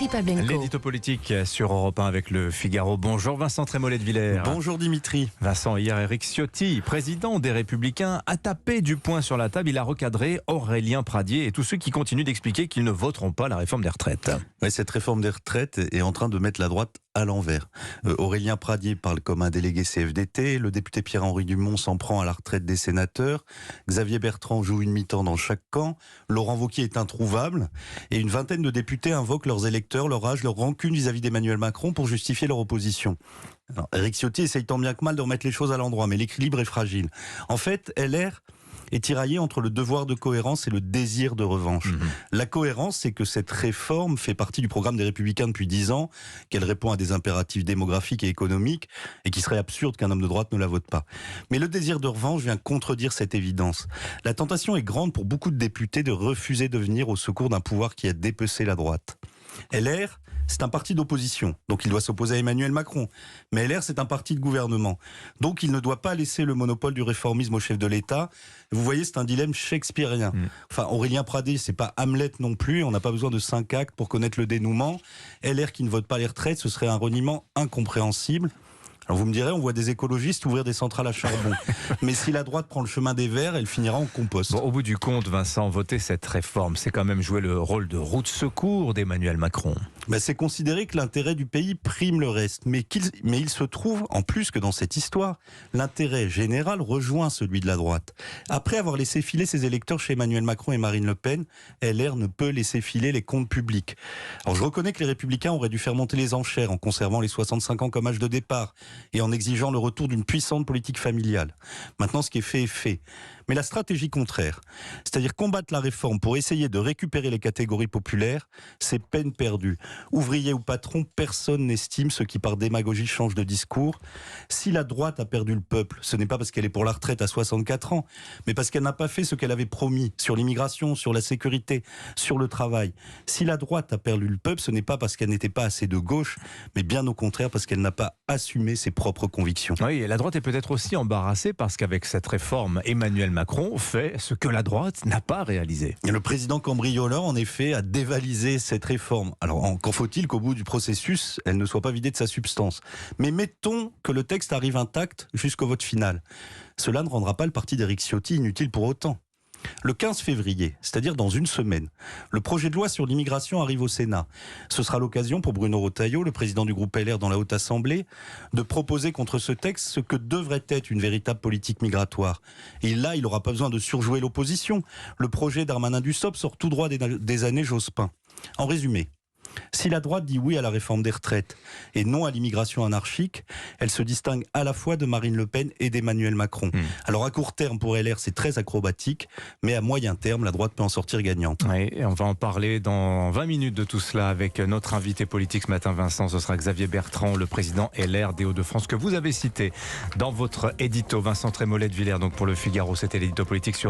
L'édito politique sur Europe 1 avec le Figaro. Bonjour Vincent Trémollet de Villers. Bonjour Dimitri. Vincent, hier Éric Ciotti, président des Républicains, a tapé du poing sur la table. Il a recadré Aurélien Pradié et tous ceux qui continuent d'expliquer qu'ils ne voteront pas la réforme des retraites. Ouais, cette réforme des retraites est en train de mettre la droite à l'envers. Aurélien Pradié parle comme un délégué CFDT, le député Pierre-Henri Dumont s'en prend à la retraite des sénateurs, Xavier Bertrand joue une mi-temps dans chaque camp, Laurent Wauquiez est introuvable, et une vingtaine de députés invoquent leurs électeurs, leur âge, leur rancune vis-à-vis d'Emmanuel Macron pour justifier leur opposition. Alors, Éric Ciotti essaye tant bien que mal de remettre les choses à l'endroit, mais l'équilibre est fragile. En fait, LR est tiraillé entre le devoir de cohérence et le désir de revanche. La cohérence, c'est que cette réforme fait partie du programme des Républicains depuis 10 ans, qu'elle répond à des impératifs démographiques et économiques, et qu'il serait absurde qu'un homme de droite ne la vote pas. Mais le désir de revanche vient contredire cette évidence. La tentation est grande pour beaucoup de députés de refuser de venir au secours d'un pouvoir qui a dépecé la droite. LR, c'est un parti d'opposition, donc il doit s'opposer à Emmanuel Macron. Mais LR, c'est un parti de gouvernement, donc il ne doit pas laisser le monopole du réformisme au chef de l'État. Vous voyez, c'est un dilemme shakespearien. Enfin, Aurélien Pradié, c'est pas Hamlet non plus, on n'a pas besoin de 5 actes pour connaître le dénouement. LR qui ne vote pas les retraites, ce serait un reniement incompréhensible. Alors vous me direz, on voit des écologistes ouvrir des centrales à charbon. Mais si la droite prend le chemin des Verts, elle finira en compost. Bon, au bout du compte, Vincent, voter cette réforme, c'est quand même jouer le rôle de roue de secours d'Emmanuel Macron. C'est considérer que l'intérêt du pays prime le reste. Mais il se trouve, en plus que dans cette histoire, l'intérêt général rejoint celui de la droite. Après avoir laissé filer ses électeurs chez Emmanuel Macron et Marine Le Pen, LR ne peut laisser filer les comptes publics. Alors je reconnais que les Républicains auraient dû faire monter les enchères en conservant les 65 ans comme âge de départ et en exigeant le retour d'une puissante politique familiale. Maintenant, ce qui est fait est fait. Mais la stratégie contraire, c'est-à-dire combattre la réforme pour essayer de récupérer les catégories populaires, c'est peine perdue. Ouvriers ou patrons, personne n'estime ceux qui par démagogie changent de discours. Si la droite a perdu le peuple, ce n'est pas parce qu'elle est pour la retraite à 64 ans, mais parce qu'elle n'a pas fait ce qu'elle avait promis sur l'immigration, sur la sécurité, sur le travail. Si la droite a perdu le peuple, ce n'est pas parce qu'elle n'était pas assez de gauche, mais bien au contraire parce qu'elle n'a pas assumé ses propres convictions. Oui, et la droite est peut-être aussi embarrassée parce qu'avec cette réforme, Emmanuel Macron fait ce que la droite n'a pas réalisé. Et le président cambrioleur, en effet, a dévalisé cette réforme. Alors, qu'en faut-il qu'au bout du processus, elle ne soit pas vidée de sa substance? Mais mettons que le texte arrive intact jusqu'au vote final. Cela ne rendra pas le parti d'Éric Ciotti inutile pour autant. Le 15 février, c'est-à-dire dans une semaine, le projet de loi sur l'immigration arrive au Sénat. Ce sera l'occasion pour Bruno Retailleau, le président du groupe LR dans la Haute Assemblée, de proposer contre ce texte ce que devrait être une véritable politique migratoire. Et là, il n'aura pas besoin de surjouer l'opposition. Le projet Darmanin-Dussopt sort tout droit des années Jospin. En résumé, si la droite dit oui à la réforme des retraites et non à l'immigration anarchique, elle se distingue à la fois de Marine Le Pen et d'Emmanuel Macron. Alors à court terme pour LR c'est très acrobatique, mais à moyen terme la droite peut en sortir gagnante. Oui, et on va en parler dans 20 minutes de tout cela avec notre invité politique ce matin Vincent, ce sera Xavier Bertrand, le président LR des Hauts-de-France que vous avez cité dans votre édito. Vincent Trémollet de Villers, donc pour le Figaro, c'était l'édito politique sur